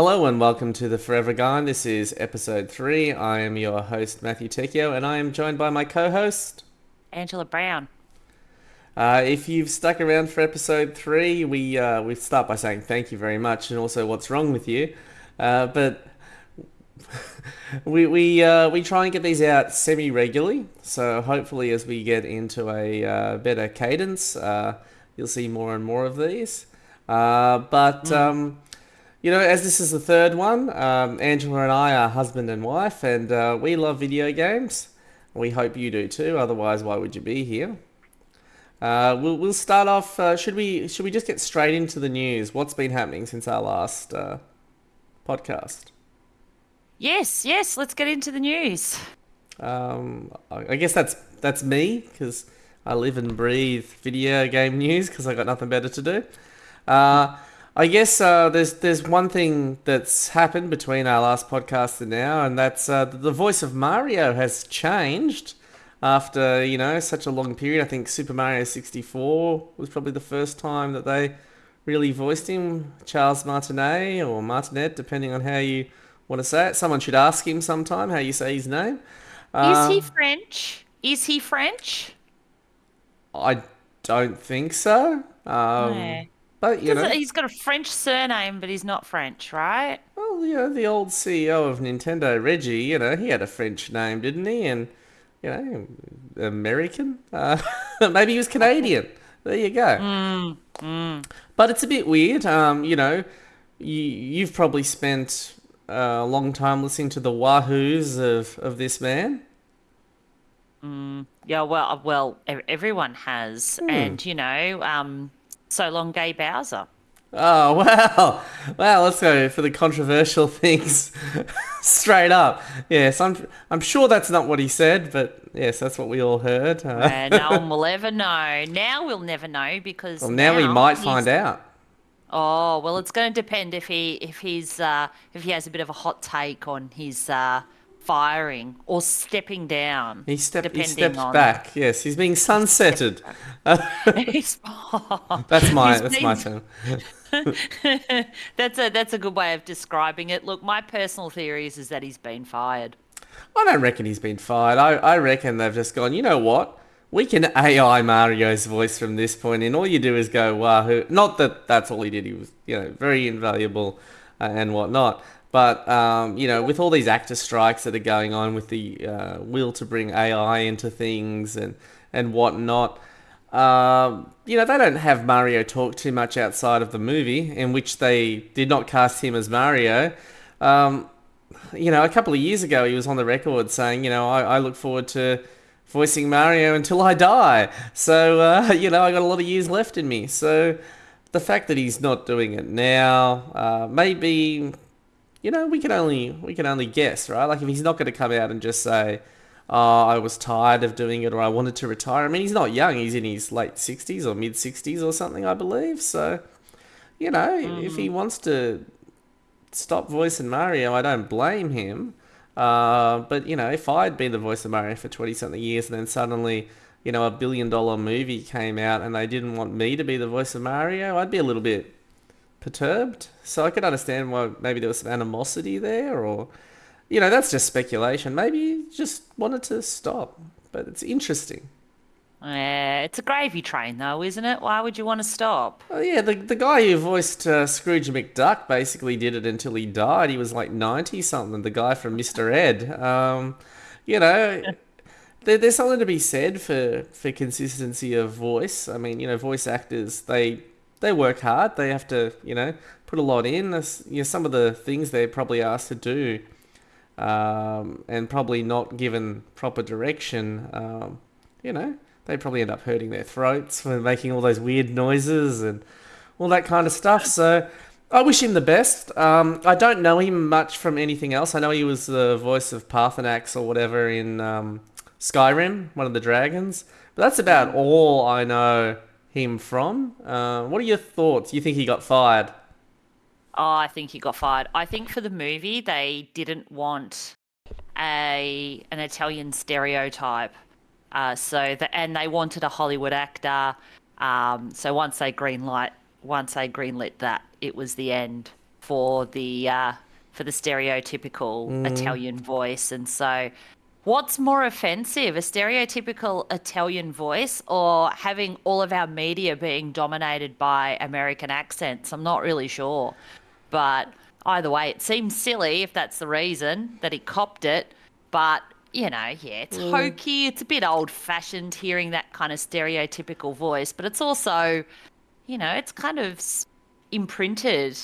Hello and welcome to the Forever Gone. This is episode 3. I am your host, Matthew Tecchio, and I am joined by my co-host. Angela Brown. If you've stuck around for episode 3, we start by saying thank you very much and also what's wrong with you. But we try and get these out semi-regularly, so hopefully as we get into a better cadence, you'll see more and more of these. But Mm. as this is the third one, Angela and I are husband and wife, and we love video games. We hope you do too. Otherwise, why would you be here? We'll start off. Should we just get straight into the news? What's been happening since our last podcast? Yes, let's get into the news. I guess that's me because I live and breathe video game news because I got nothing better to do. I guess there's one thing that's happened between our last podcast and now, and that's the voice of Mario has changed after such a long period. I think Super Mario 64 was probably the first time that they really voiced him, Charles Martinet or Martinet, depending on how you want to say it. Someone should ask him sometime how you say his name. Is he Uh, French? Is he French? I don't think so. No. But He's got a French surname, but he's not French, right? well, the old CEO of Nintendo, Reggie, he had a French name, didn't he? And, American? Maybe he was Canadian. There you go. Mm, mm. But it's a bit weird. You've probably spent a long time listening to the wahoos of this man. Yeah, everyone has. Hmm. And, so long gay Bowser. Oh, wow. Wow, let's go for the controversial things straight up. Yes, I'm sure that's not what he said, but yes, that's what we all heard. No one will ever know. Now we'll never know Well, because now we now might find he's. out. Oh, well, it's going to depend if he has a bit of a hot take on his firing or stepping down, He depending stepped on back. Yes, he's being he stepped sunsetted. back. He's, That's my he's that's my been term. that's a good way of describing it. Look, my personal theory is that he's been fired. I don't reckon he's been fired. I reckon they've just gone, you know what? We can AI Mario's voice from this point in. All you do is go, wahoo. Not that that's all he did. He was, very invaluable and whatnot. But, with all these actor strikes that are going on with the will to bring AI into things and whatnot, they don't have Mario talk too much outside of the movie, in which they did not cast him as Mario. Um, a couple of years ago, he was on the record saying, I look forward to voicing Mario until I die. So, I got a lot of years left in me. So, the fact that he's not doing it now, maybe, we can only guess, right? Like if he's not going to come out and just say, "Oh, I was tired of doing it," or "I wanted to retire." I mean, he's not young; he's in his late 60s or mid 60s or something, I believe. So, if he Mm. wants to stop voicing Mario, I don't blame him. But if I'd been the voice of Mario for 20 something years and then suddenly, $1 billion movie came out and they didn't want me to be the voice of Mario, I'd be a little bit perturbed. So I could understand why maybe there was some animosity there, or, that's just speculation. Maybe he just wanted to stop. But it's interesting. It's a gravy train, though, isn't it? Why would you want to stop? Oh yeah, the guy who voiced Scrooge McDuck basically did it until he died. He was like 90 something. The guy from Mr. Ed. You know, there's something to be said for consistency of voice. I mean, voice actors they work hard. They have to put a lot in. Some of the things they're probably asked to do, and probably not given proper direction. You know, they probably end up hurting their throats for making all those weird noises and all that kind of stuff. So I wish him the best. I don't know him much from anything else. I know he was the voice of Parthenax or whatever in Skyrim, one of the dragons. But that's about all I know him from. What are your thoughts? You think he got fired? Oh, I think he got fired. I think for the movie, they didn't want an Italian stereotype. And they wanted a Hollywood actor. So once they greenlit that, it was the end. for the stereotypical Italian voice. And so, what's more offensive, a stereotypical Italian voice or having all of our media being dominated by American accents? I'm not really sure. But either way, it seems silly if that's the reason that he copped it. But, yeah, it's hokey. It's a bit old-fashioned hearing that kind of stereotypical voice, but it's also, it's kind of imprinted.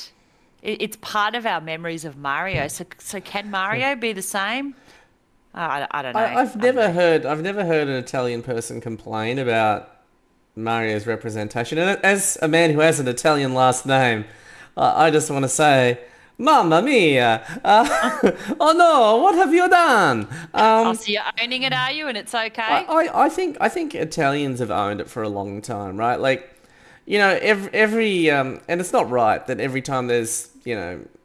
It's part of our memories of Mario. So can Mario be the same? I don't know. I've I don't never know. heard I've never heard an Italian person complain about Mario's representation. And as a man who has an Italian last name, I just want to say, Mamma mia! Oh no, what have you done? Oh, so you're owning it, are you? And it's I, okay? I think Italians have owned it for a long time, right? Like, and it's not right that every time there's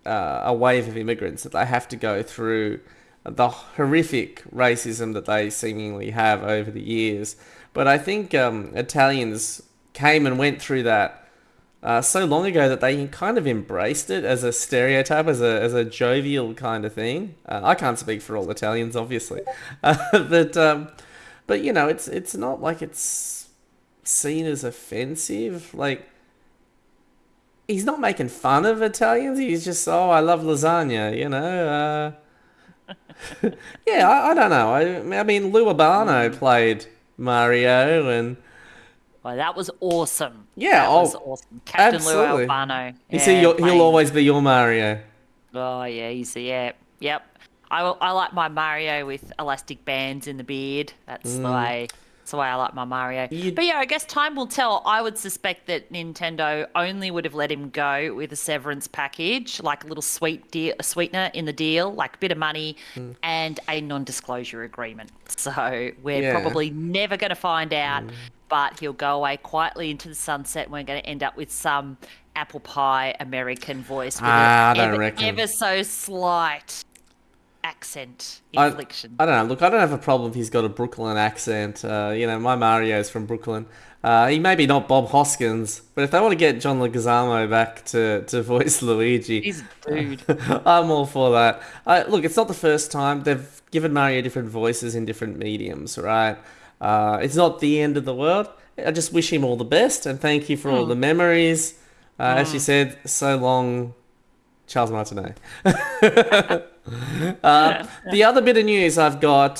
a wave of immigrants that they have to go through the horrific racism that they seemingly have over the years. But I think Italians came and went through that so long ago that they kind of embraced it as a stereotype, as a jovial kind of thing. I can't speak for all Italians, obviously, but it's not like it's seen as offensive. Like, he's not making fun of Italians. He's just, oh, I love lasagna. Yeah, I don't know. I mean, Lou Albano Mm. played Mario, and Well, that was awesome. yeah, That was oh, awesome. Captain Lou absolutely. Albano, You see, yeah, he'll playing. always be your Mario. Oh yeah, yeah, yep. I like my Mario with elastic bands in the beard. That's the way I like my Mario. You, But yeah, I guess time will tell. I would suspect that Nintendo only would have let him go with a severance package, like a little a sweetener in the deal, like a bit of money and a non-disclosure agreement. So we're yeah. probably never going to find out, but he'll go away quietly into the sunset, and we're going to end up with some apple pie American voice with an I don't reckon. ever so slight accent I infliction. I don't know. Look, I don't have a problem if he's got a Brooklyn accent. My Mario's from Brooklyn. He maybe not Bob Hoskins, but if they want to get John Leguizamo back to voice Luigi, He's a dude. I'm all for that. Look, it's not the first time they've given Mario different voices in different mediums, right? It's not the end of the world. I just wish him all the best and thank you for all the Mm, memories. As you mm. said, so long, Charles Martinet. The other bit of news I've got,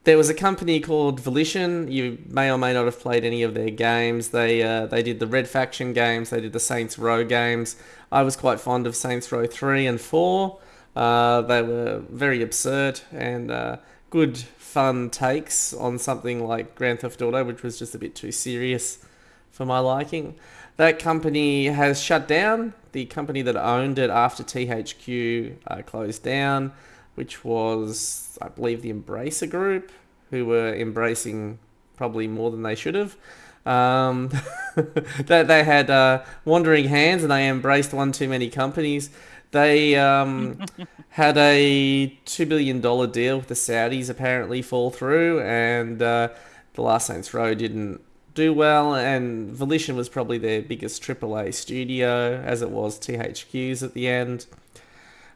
there was a company called Volition. You may or may not have played any of their games. They did the Red Faction games. They did the Saints Row games. I was quite fond of Saints Row 3 and 4. They were very absurd and good fun takes on something like Grand Theft Auto, which was just a bit too serious for my liking. That company has shut down. The company that owned it after THQ closed down, which was, I believe, the Embracer Group, who were embracing probably more than they should have. Um, that they had wandering hands and they embraced one too many companies. They had a $2 billion deal with the Saudis apparently fall through, and the Last Saints Row didn't do well, and Volition was probably their biggest AAA studio, as it was THQ's at the end.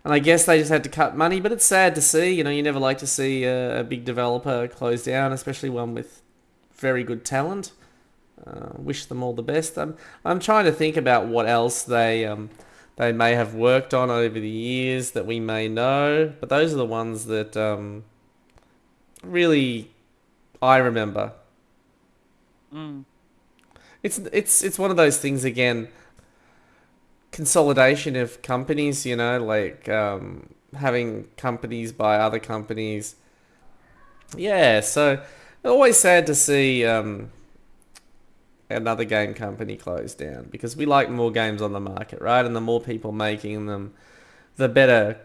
And I guess they just had to cut money, but it's sad to see. You never like to see a big developer close down, especially one with very good talent. Wish them all the best. I'm trying to think about what else they may have worked on over the years that we may know, but those are the ones that really I remember. Mm. It's one of those things again. Consolidation of companies, like having companies buy other companies. Yeah, so always sad to see another game company close down because we like more games on the market, right? And the more people making them, the better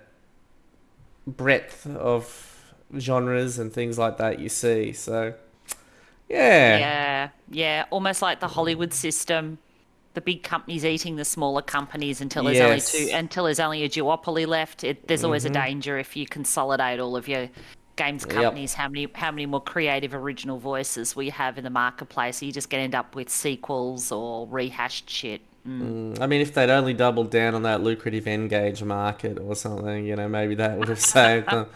breadth of genres and things like that you see. So, yeah. Yeah, yeah, almost like the Hollywood system. The big companies eating the smaller companies Yes. until there's only a duopoly left. There's always a Mm-hmm. danger if you consolidate all of your games Yep. companies, how many more creative original voices we have in the marketplace. You just gonna end up with sequels or rehashed shit. I mean, if they'd only doubled down on that lucrative N-gauge market or something, maybe that would have saved them.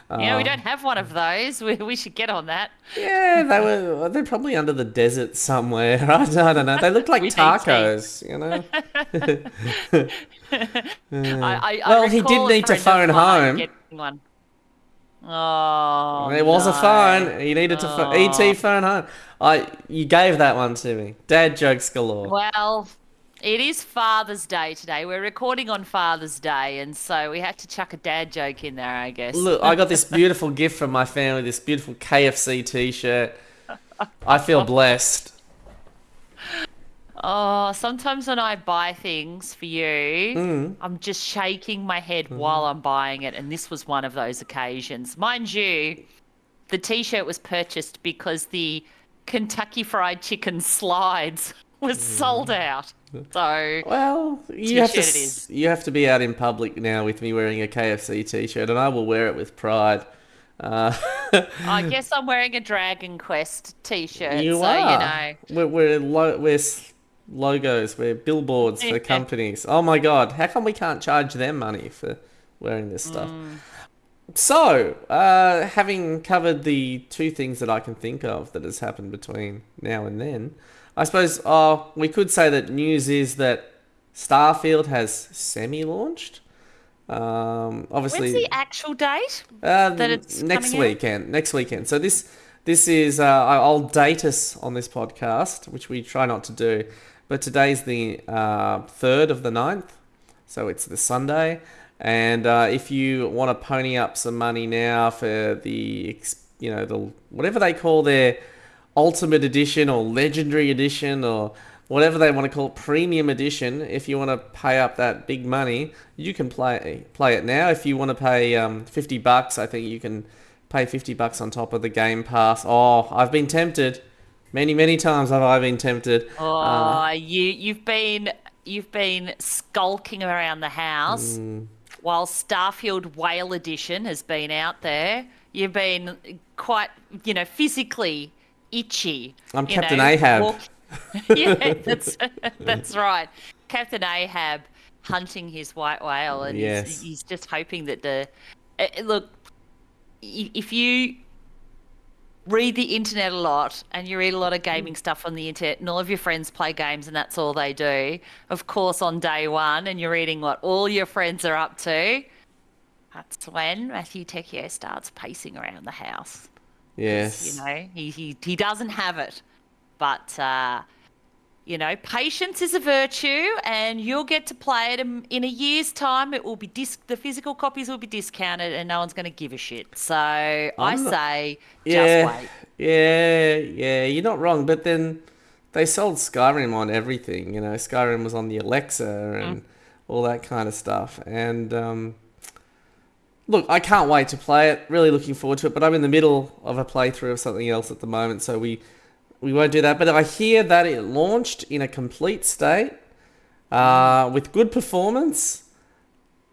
We don't have one of those. We should get on that. Yeah, they're probably under the desert somewhere. I don't know. They look like We need to. tacos. I Well, he did recall a need to friend of phone mine home. getting one. Oh There was a no. phone. He needed to Oh. ET phone home. You gave that one to me. Dad jokes galore. Well, it is Father's Day today. We're recording on Father's Day, and so we had to chuck a dad joke in there, I guess. Look, I got this beautiful gift from my family. This beautiful KFC T-shirt. I feel blessed. Oh, sometimes when I buy things for you, I'm just shaking my head while I'm buying it, and this was one of those occasions. Mind you, the t-shirt was purchased because the Kentucky Fried Chicken slides was sold out. So, Well, you have to t-shirt it is. you have to be out in public now with me wearing a KFC T-shirt, and I will wear it with pride. Uh, I guess I'm wearing a Dragon Quest t-shirt, you so are. We're logos. We're billboards for companies. Oh my God! How come we can't charge them money for wearing this stuff? So, having covered the two things that I can think of that has happened between now and then, I suppose we could say that news is that Starfield has semi-launched. When's Obviously, the actual date that it's next coming out? weekend. Next weekend. So this is I'll date us on this podcast, which we try not to do, but today's the 3rd of the 9th, so it's the Sunday. And if you want to pony up some money now for the whatever they call their Ultimate Edition or Legendary Edition or whatever they want to call it, Premium Edition, if you want to pay up that big money, you can play it now. If you want to pay $50, I think you can pay $50 on top of the Game Pass. Oh, I've been tempted. Many times have I been tempted. Oh, you've been skulking around the house while Starfield Whale Edition has been out there. You've been quite, physically itchy. I'm You Captain know, Ahab. walk... Yeah, that's right. Captain Ahab hunting his white whale, and he's Yes. he's just hoping that look, if you read the internet a lot and you read a lot of gaming stuff on the internet and all of your friends play games and that's all they do, of course, on day one, and you're reading what all your friends are up to, that's when Matthew Tecchio starts pacing around the house. Because, Yes. he doesn't have it. But, patience is a virtue, and you'll get to play it in a year's time. It will be the physical copies will be discounted, and no one's going to give a shit. So I I'm not. say, just Yeah. wait. Yeah. You're not wrong. But then they sold Skyrim on everything. Skyrim was on the Alexa and all that kind of stuff. And look, I can't wait to play it. Really looking forward to it. But I'm in the middle of a playthrough of something else at the moment, so we won't do that. But I hear that it launched in a complete state, with good performance,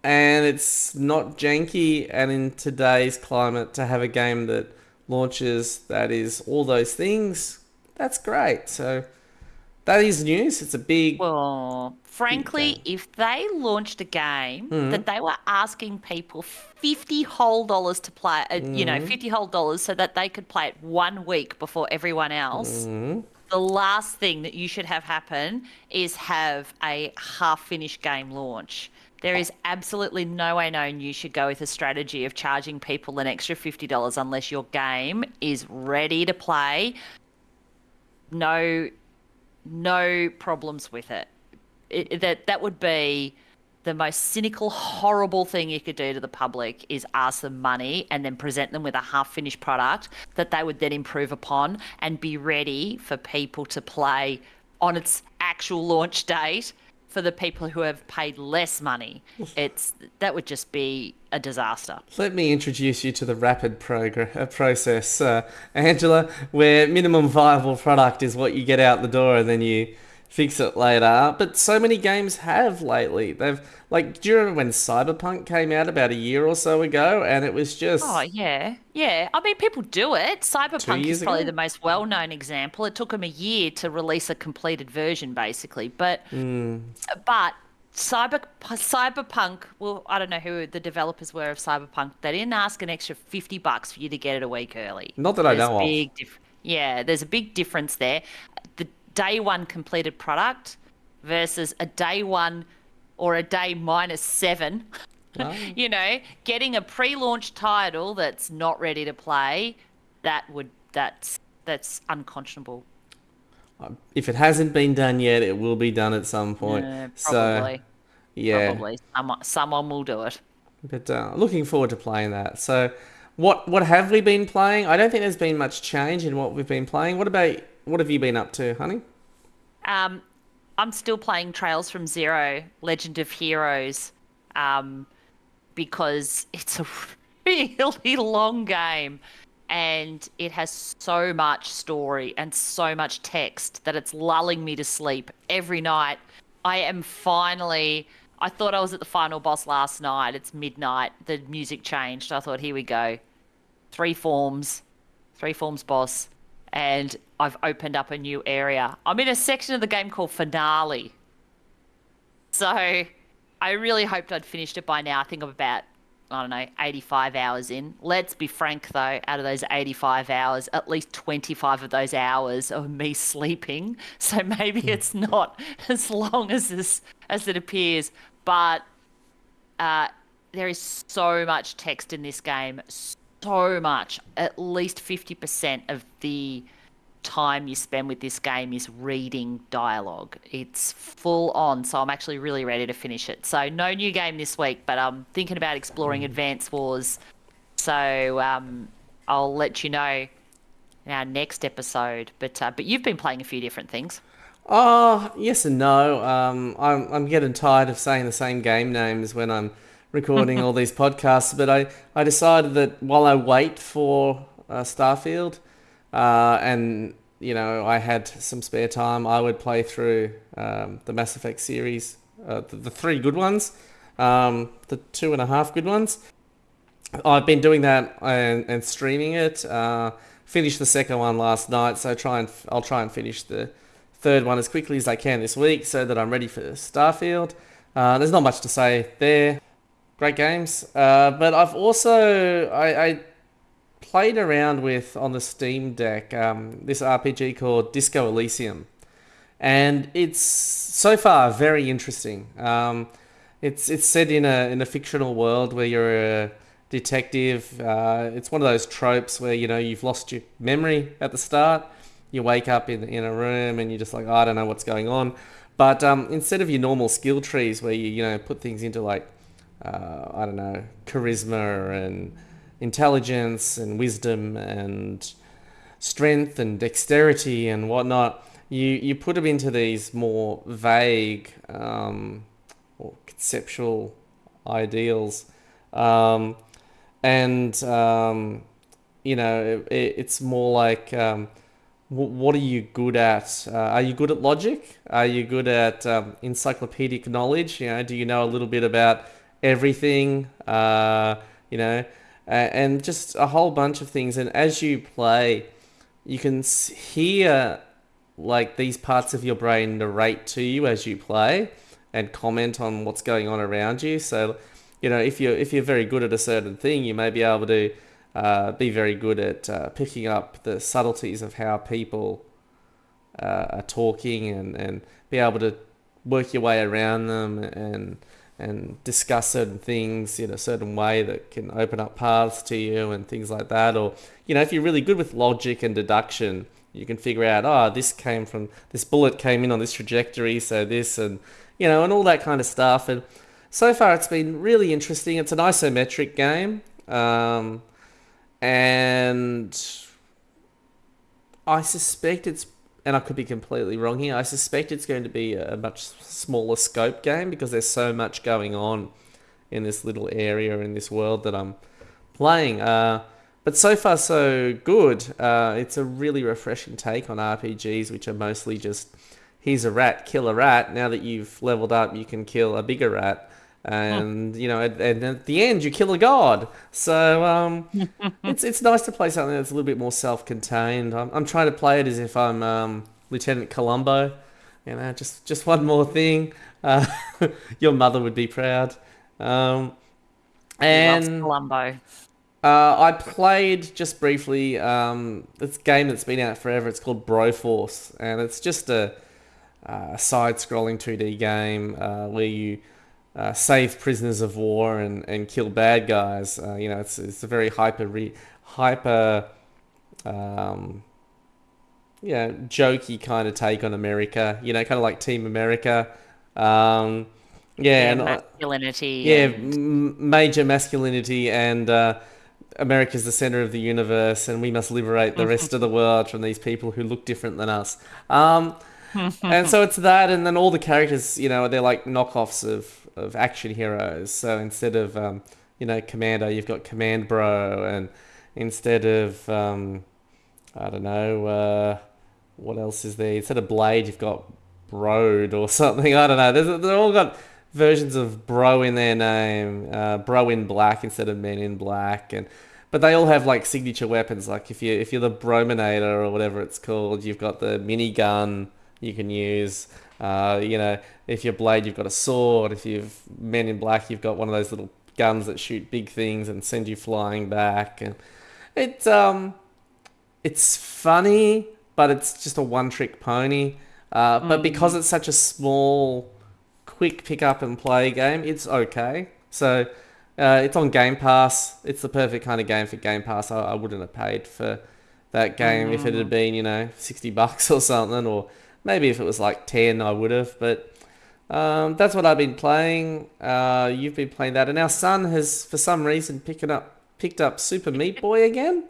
and it's not janky. And in today's climate, to have a game that launches that is all those things, that's great. So that is news. It's a Well, big frankly, game. if they launched a game that they were asking people 50 whole dollars to play, 50 whole dollars so that they could play it 1 week before everyone else, the last thing that you should have happen is have a half-finished game launch. There is absolutely no way known you should go with a strategy of charging people an extra $50 unless your game is ready to play. No, no problems with it. That would be the most cynical, horrible thing you could do to the public is ask them money and then present them with a half-finished product that they would then improve upon and be ready for people to play on its actual launch date for the people who have paid less money. That would just be a disaster. Let me introduce you to the rapid process, Angela, where minimum viable product is what you get out the door, and then you fix it later. But so many games have lately. They've like, do you remember when Cyberpunk came out about a year or so ago, and it was Oh, just yeah. Yeah. I mean, people do it. two Cyberpunk is years probably ago? the most well-known example. It took them a year to release a completed version, basically. But Cyberpunk, well, I don't know who the developers were of Cyberpunk. They didn't ask an extra $50 for you to get it a week early. Not that I There's know of. big diff Yeah, there's a big difference there. The day one completed product versus a day one or a day -7. Well, Getting a pre-launch title that's not ready to play, that's unconscionable. if it hasn't been done yet, it will be done at some point. So, Probably, yeah. probably. Someone will do it. But looking forward to playing that. So, what have we been playing? I don't think there's been much change in what we've been playing. What have you been up to, honey? Um, I'm still playing Trails from Zero, Legend of Heroes, um, because it's a really long game and it has so much story and so much text that it's lulling me to sleep every night. I am finally, I thought I was at the final boss last night. It's midnight. The music changed. I thought, here we go. Three forms, three forms boss, and I've opened up a new area. I'm in a section of the game called Finale. So I really hoped I'd finished it by now. I think I'm about, I don't know, 85 hours in. Let's be frank though, out of those 85 hours, at least 25 of those hours are me sleeping. So maybe it's not as long as it appears. But uh, there is so much text in this game, so much. At least 50% of the time you spend with this game is reading dialogue. It's full on, so I'm actually really ready to finish it. So no new game this week, but I'm thinking about exploring Advance Wars. So I'll let you know in our next episode. But you've been playing a few different things. Oh, yes and no. I'm getting tired of saying the same game names when I'm recording all these podcasts. But I decided that while I wait for Starfield, and I had some spare time, I would play through the Mass Effect series, the three good ones, the two and a half good ones. I've been doing that and streaming it. Finished the second one last night, so I'll try and finish the third one as quickly as I can this week, so that I'm ready for Starfield. There's not much to say there. Great games, but I've also I played around with on the Steam Deck this RPG called Disco Elysium, and it's so far very interesting. It's set in a fictional world where you're a detective. It's one of those tropes where you've lost your memory at the start. You wake up in a room and you're just like, oh, I don't know what's going on. But instead of your normal skill trees where you put things into like I don't know, charisma and intelligence and wisdom and strength and dexterity and whatnot, you put them into these more vague or conceptual ideals, um, and it's more like what are you good at? Are you good at logic? Are you good at encyclopedic knowledge? Do you know a little bit about everything? You know, and just a whole bunch of things. And as you play, you can hear like these parts of your brain narrate to you as you play and comment on what's going on around you. So, if you're very good at a certain thing, you may be able to be very good at picking up the subtleties of how people are talking and be able to work your way around them and discuss certain things in a certain way that can open up paths to you and things like that. Or, if you're really good with logic and deduction, you can figure out, this bullet came in on this trajectory, so this, and all that kind of stuff. And so far it's been really interesting. It's an isometric game. And I suspect and I could be completely wrong here, I suspect it's going to be a much smaller scope game because there's so much going on in this little area in this world that I'm playing. But so far so good. It's a really refreshing take on RPGs, which are mostly just here's a rat, kill a rat. Now that you've leveled up, you can kill a bigger rat, and and at the end you kill a god. So it's nice to play something that's a little bit more self-contained. I'm trying to play it as if I'm Lieutenant Columbo. Just one more thing. Uh, your mother would be proud. Um, He loves and Columbo. I played just briefly this game that's been out forever. It's called Broforce, and it's just a side-scrolling 2D game where you save prisoners of war and kill bad guys. It's a very hyper um, jokey kind of take on America. Kind of like Team America. Um, yeah, Yeah, and masculinity yeah, and major masculinity and America's the center of the universe, and we must liberate the rest of the world from these people who look different than us. And so it's that, and then all the characters, they're like knockoffs of action heroes. So instead of Commando, you've got Command Bro, and instead of I don't know, what else is there? Instead of Blade, you've got Broad or something. I don't know. They've all got versions of Bro in their name. Bro in Black instead of Men in Black, but they all have like signature weapons. Like if you're the Brominator or whatever it's called, you've got the minigun you can use. If you're Blade, you've got a sword. If you've Men in Black, you've got one of those little guns that shoot big things and send you flying back. And it's funny, but it's just a one-trick pony. But because it's such a small, quick pick-up and play game, it's okay. So it's on Game Pass. It's the perfect kind of game for Game Pass. I wouldn't have paid for that game if it had been, $60 or something, or maybe if it was like 10, I would have. But that's what I've been playing. You've been playing that, and our son has, for some reason, picked up Super Meat Boy again.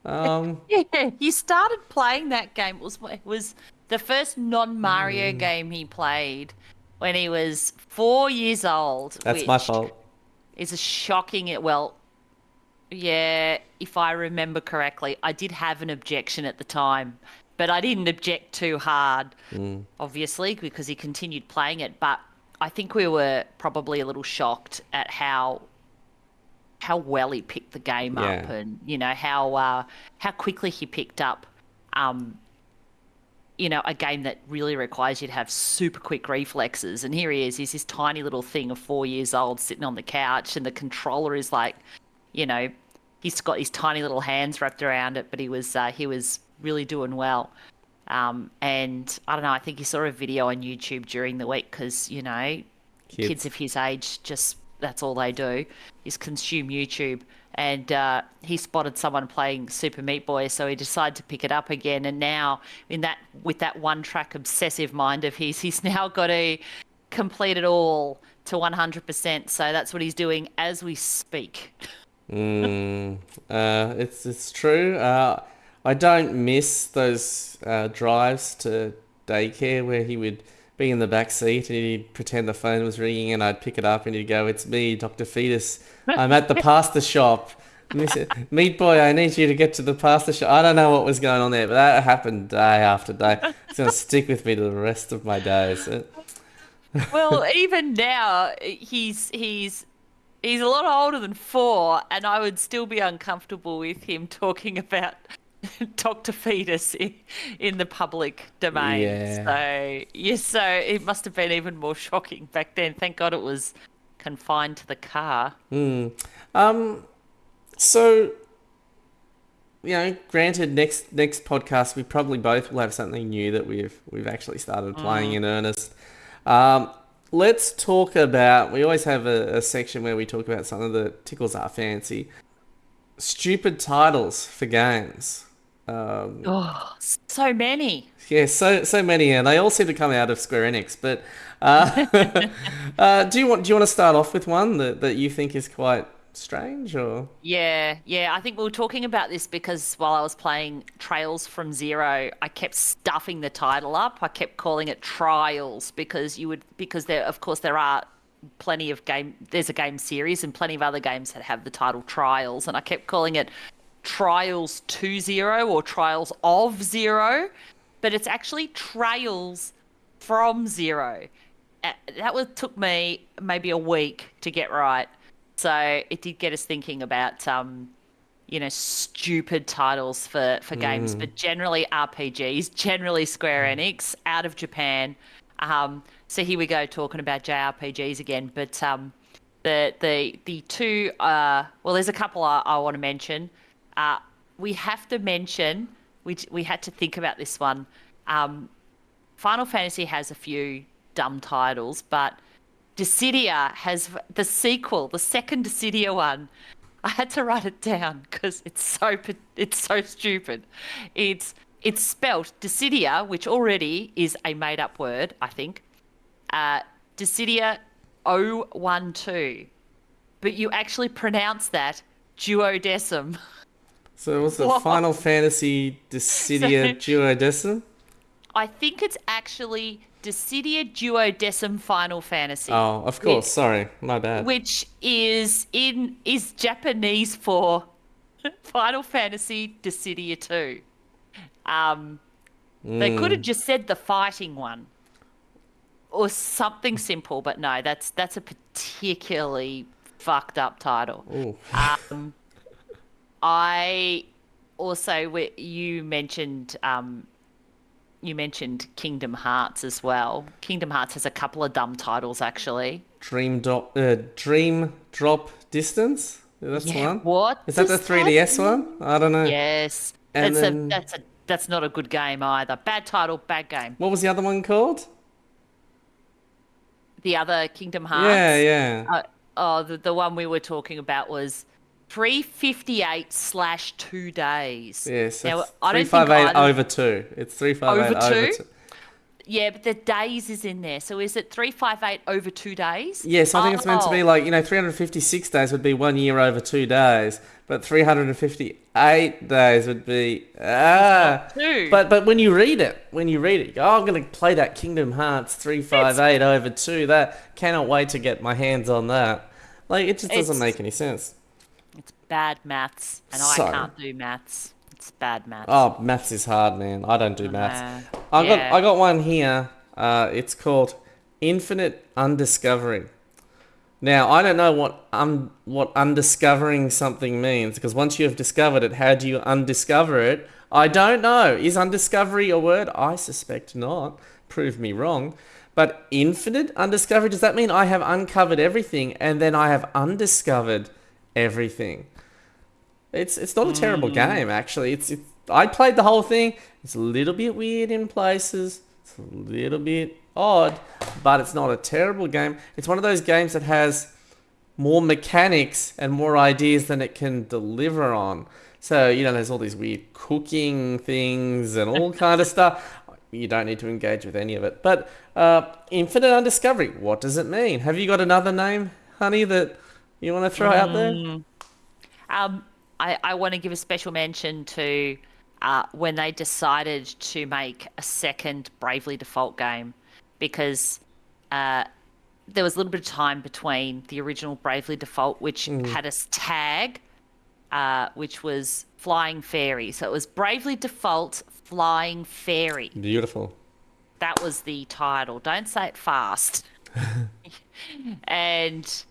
yeah, he started playing that game. It was the first non-Mario game he played when he was 4 years old, That's my which fault. is a shocking. Well, yeah, if I remember correctly, I did have an objection at the time, but I didn't object too hard, obviously, because he continued playing it. But I think we were probably a little shocked at how well he picked the game up, Yeah. and how quickly he picked up a game that really requires you to have super quick reflexes. And here he is, he's this tiny little thing of 4 years old sitting on the couch, and the controller is like, he's got his tiny little hands wrapped around it, but he was really doing well. And I don't know, I think he saw a video on YouTube during the week because, kids Kids. of his age, just that's all they do is consume YouTube. And he spotted someone playing Super Meat Boy, so he decided to pick it up again. And now, with that one track obsessive mind of his, he's now got to complete it all to 100%. So that's what he's doing as we speak. It's true. I don't miss those drives to daycare where he would be in the back seat and he'd pretend the phone was ringing and I'd pick it up and he'd go, "It's me, Dr. Fetus. I'm at the pasta shop. Meat Boy, I need you to get to the pasta shop." I don't know what was going on there, but that happened day after day. It's going to stick with me to the rest of my days. Well, even now, he's a lot older than 4, and I would still be uncomfortable with him talking about Dr. Fetus in the public domain. Yeah. So, yes, so it must have been even more shocking back then. Thank God it was confined to the car. So, granted, next podcast we probably both will have something new that we've actually started playing in earnest. Let's talk about. We always have a section where we talk about something that tickles our fancy. Stupid titles for games. Oh, so many. Yeah, so many, and they all seem to come out of Square Enix. But do you want to start off with one that you think is quite strange, or? Yeah. I think we were talking about this because while I was playing Trails from Zero, I kept stuffing the title up. I kept calling it Trials because there are plenty of there's a game series and plenty of other games that have the title Trials, and I kept calling it Trials to Zero or Trials of Zero, but it's actually Trails from zero. That took me maybe a week to get right. So it did get us thinking about stupid titles for games, but generally RPGs, generally Square Enix, out of Japan. So here we go talking about JRPGs again, but the two well, there's a couple I want to mention. We have to mention, we had to think about this one. Final Fantasy has a few dumb titles, but Dissidia has the sequel, the second Dissidia one. I had to write it down because it's so stupid. It's spelt Dissidia, which already is a made up word, I think. Dissidia 012, but you actually pronounce that duodecim. So what's the What? Final Fantasy So Dissidia Duodecim? I think it's actually Dissidia duodecim Final Fantasy, Oh, of which course. Sorry, my bad. is Japanese for Final Fantasy Dissidia 2. They could have just said the fighting one or something simple, but no, that's a particularly fucked up title. Ooh. I also you mentioned Kingdom Hearts as well. Kingdom Hearts has a couple of dumb titles actually. Dream Drop Distance. That's the Yeah, one. what Is that the does that 3DS one? mean? I don't know. Yes. And then That's not a good game either. Bad title, bad game. what was the other one called? The other Kingdom Yeah, Hearts. yeah. The one we were talking about was 358 slash 2 days. Yes, Now, that's I don't think 358 either over 2. It's 358 over over two. 2. Yeah, but the days is in there. So is it 358 over 2 days? Yes, I think it's meant to be Oh, like, 356 days would be 1 year over 2 days, but 358 days would be it's not two. But when you read it, you go, oh, I'm gonna play that Kingdom Hearts It's 358 over 2. That cannot wait to get my hands on that. Like it just doesn't it's make any sense. it's bad maths, and I So, can't do maths. It's bad maths. oh, maths is hard, man. I don't do maths. I got Yeah. I got one here. It's called Infinite Undiscovery. Now, I don't know what undiscovering something means because once you have discovered it, how do you undiscover it? I don't know. Is undiscovery a word? I suspect not. Prove me wrong. But infinite undiscovery, does that mean I have uncovered everything and then I have undiscovered everything? It's not a terrible game actually. It's I played the whole thing. It's a little bit weird in places. It's a little bit odd, but it's not a terrible game. It's one of those games that has more mechanics and more ideas than it can deliver on. So, there's all these weird cooking things and all kind of stuff. You don't need to engage with any of it. But Infinite Undiscovery, what does it mean? Have you got another name, honey, that you want to throw out there? Um, I want to give a special mention to when they decided to make a second Bravely Default game because uh, there was a little bit of time between the original Bravely Default, which had a tag, which was Flying Fairy. So it was Bravely Default Flying Fairy. Beautiful. That was the title. Don't say it fast. And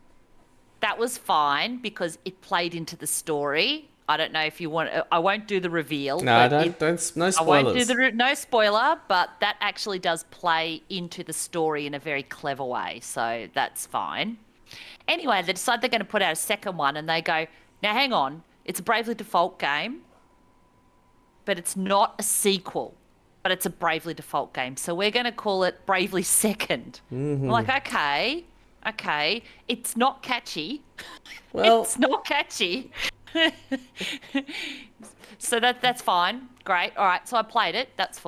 that was fine because it played into the story. I don't know if you want. I won't do the reveal, No, but it. no I won't do spoilers. no spoiler, but that actually does play into the story in a very clever way, so that's fine. Anyway, they decide they're going to put out a second one, and they go, "Now, hang on, it's a Bravely Default game, but it's not a sequel, but it's a Bravely Default game, so we're going to call it Bravely Second." I'm like, okay, it's not catchy. Well, It's not catchy. So that's fine. Great. All right. So I played it. That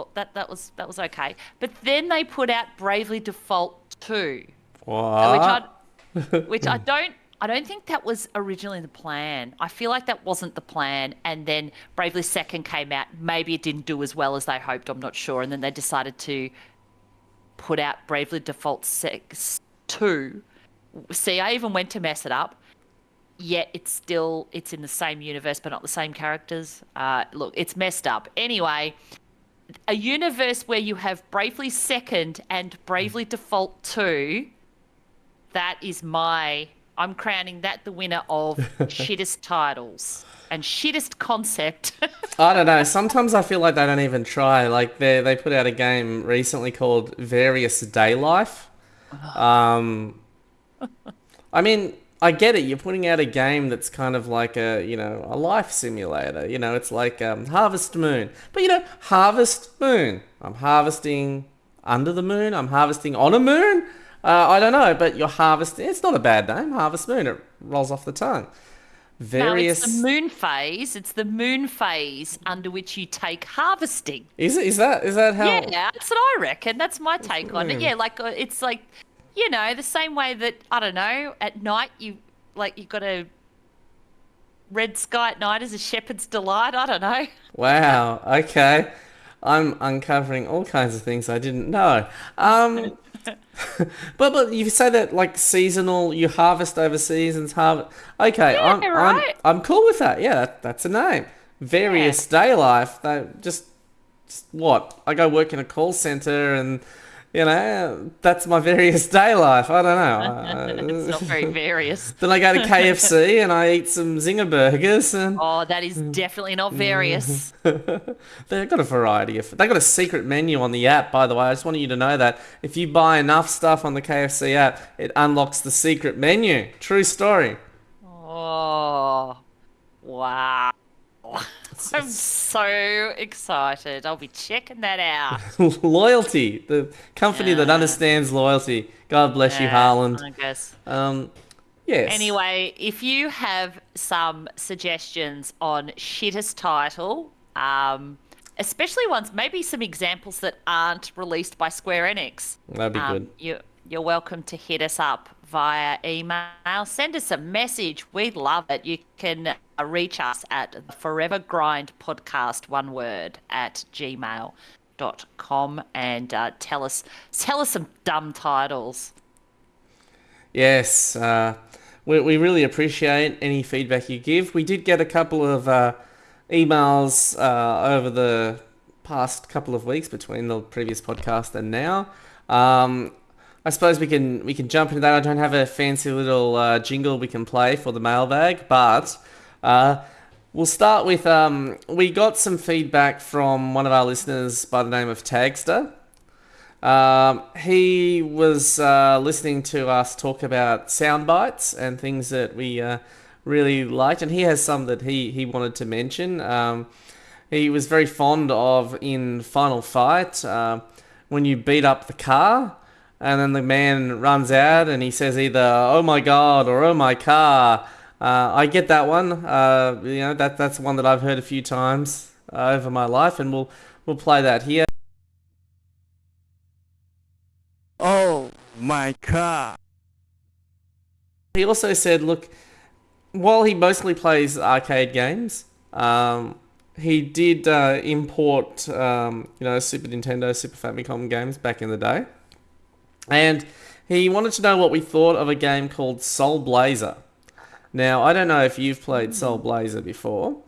was okay. But then they put out Bravely Default 2, which I what? which I don't think that was originally the plan. I feel like that wasn't the plan. And then Bravely Second came out. Maybe it didn't do as well as they hoped. I'm not sure. And then they decided to put out Bravely Default 2. See, I even went to mess it up. Yet it's in the same universe but not the same characters. Look, it's messed up. Anyway, a universe where you have Bravely Second and Bravely Default 2, that is I'm crowning that the winner of shittest titles and shittest concept. I don't know. Sometimes I feel like they don't even try. Like they put out a game recently called Various Day Life. Um, I mean, I get it. You're putting out a game that's kind of like a life simulator. It's like Harvest Moon. But Harvest Moon. I'm harvesting under the moon. I'm harvesting on a moon. I don't know, but you're harvesting. It's not a bad name, Harvest Moon. It rolls off the tongue. No, it's the Various. moon phase. It's the moon phase under which you take harvesting. Is that Yeah, how? that's what I reckon. That's my take on it. Hmm. Yeah, like it's like, the same way that I don't know, at night you got a red sky at night as a shepherd's delight. I don't know. Wow. Okay. I'm uncovering all kinds of things I didn't know. Um, but you say that like seasonal, you harvest over seasons. Harvest. Okay, I'm Yeah, I'm right. I'm cool with that. Yeah, that's a name. Yeah. Various day life. They just what? I go work in a call center, and that's my various day life. I don't It's not very know. various. Then I go to KFC and I eat some zinger burgers and. Oh, that is definitely not various. They've got a variety of. They've got a secret menu on the app, by the way. I just wanted you to know that if you buy enough stuff on the KFC app, it unlocks the secret menu. True story. Oh, wow. It's, I'm it's so excited. I'll be checking that out. loyalty. The company that Yeah, understands loyalty. God bless you, yeah, Harland. I guess. Um, yes. Anyway, if you have some suggestions on shittest title, especially ones, maybe some examples that aren't released by Square Enix, That'd be good. you're welcome to hit us up via email. Send us a message. We'd love it. You can reach us at the Forever Grind Podcast, one word, at gmail.com and tell us some dumb titles. Yes. We really appreciate any feedback you give. We did get a couple of emails over the past couple of weeks between the previous podcast and now. Um, I suppose we can jump into that. I don't have a fancy little jingle we can play for the mailbag, but uh, we'll start with we got some feedback from one of our listeners by the name of Tagster. He was listening to us talk about sound bites and things that we really liked, and he has some that he wanted to mention. He was very fond of in Final Fight when you beat up the car, and then the man runs out and he says either "Oh my God" or "Oh my car." I get that one. That's one that I've heard a few times over my life, and we'll play that here. Oh my god. He also said, look, while he mostly plays arcade games, he did import, Super Nintendo, Super Famicom games back in the day. And he wanted to know what we thought of a game called Soul Blazer. Now, I don't know if you've played Soul Blazer before.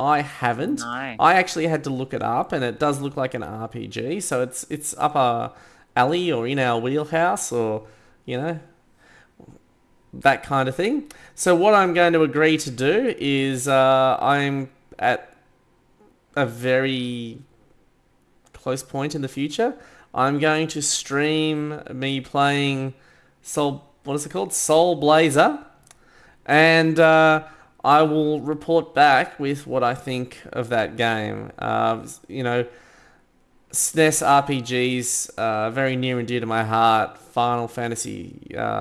I haven't. No. I actually had to look it up, and it does look like an RPG. So it's up our alley or in our wheelhouse, or you know that kind of thing. So what I'm going to agree to do is I'm at a very close point in the future. I'm going to stream me playing Soul. What is it called? Soul Blazer, and I will report back with what I think of that game. SNES RPGs, very near and dear to my heart. Final Fantasy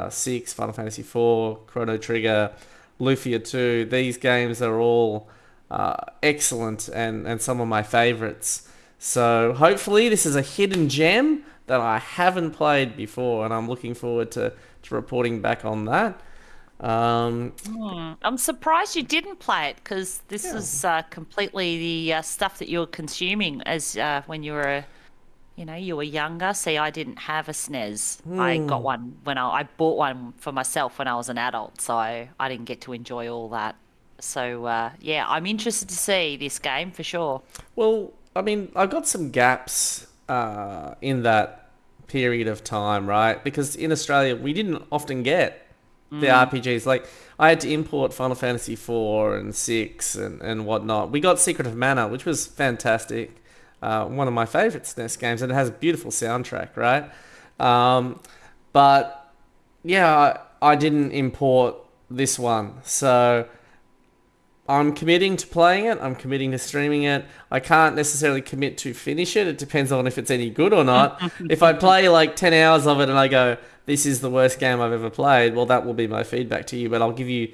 6, Final Fantasy 4, Chrono Trigger, Lufia 2. These games are all excellent and some of my favorites. So hopefully this is a hidden gem that I haven't played before, and I'm looking forward to reporting back on that. Um, I'm surprised you didn't play it because this yeah. is completely the stuff that you were consuming as when you were younger. See, I didn't have a SNES. I got one when I bought one for myself when I was an adult, so I didn't get to enjoy all that. So yeah, I'm interested to see this game for sure. Well, I mean, I got some gaps in that period of time, right? Because in Australia, we didn't often get the RPGs. Like, I had to import Final Fantasy 4 and 6 and whatnot. We got Secret of Mana, which was fantastic. One of my favorite SNES games, and it has a beautiful soundtrack, right? But yeah, I didn't import this one. So I'm committing to playing it. I'm committing to streaming it. I can't necessarily commit to finish it. It depends on if it's any good or not. If I play like 10 hours of it and I go, this is the worst game I've ever played, well, that will be my feedback to you. But I'll give you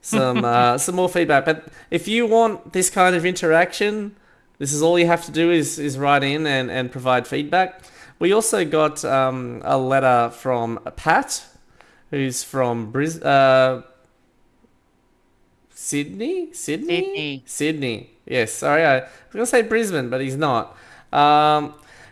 some more feedback. But if you want this kind of interaction, this is all you have to do is write in and provide feedback. We also got a letter from Pat, who's from Sydney. Yes, sorry, I was gonna say Brisbane, but he's not.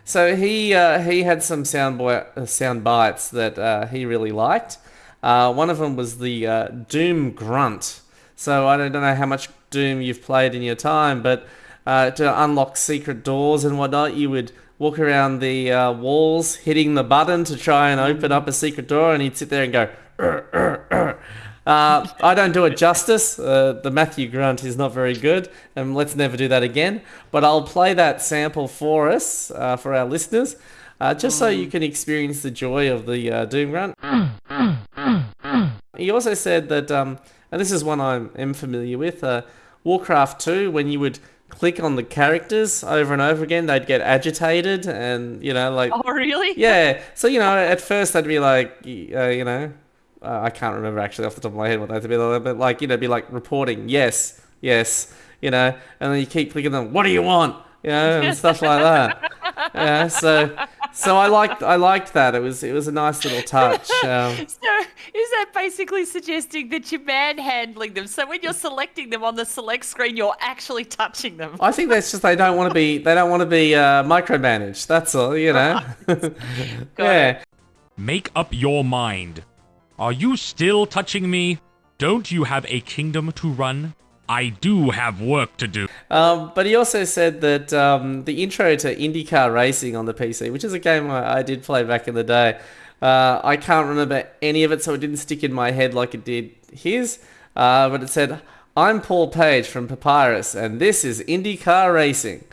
So he had some sound bites that he really liked. One of them was the Doom grunt. So I don't know how much Doom you've played in your time, but to unlock secret doors and whatnot, you would walk around the walls, hitting the button to try and open up a secret door, and he'd sit there and go. I don't do it justice. The Matthew Grunt is not very good, and let's never do that again. But I'll play that sample for us, for our listeners, just so you can experience the joy of the Doom Grunt. He also said that, and this is one I am familiar with, Warcraft 2, when you would click on the characters over and over again, they'd get agitated, and, like... Oh, really? Yeah. So, at first they'd be like, I can't remember actually off the top of my head what they'd be like, but like, be like reporting, yes, and then you keep clicking them, what do you want? And stuff like that. Yeah, so I liked that. It was a nice little touch. So is that basically suggesting that you're manhandling them? So when you're selecting them on the select screen, you're actually touching them? I think that's just they don't want to be micromanaged. That's all, Yeah. Make up your mind. Are you still touching me? Don't you have a kingdom to run? I do have work to do. But he also said that the intro to IndyCar racing on the PC, which is a game I did play back in the day, I can't remember any of it, so it didn't stick in my head like it did his. But it said, I'm Paul Page from Papyrus, and this is IndyCar racing.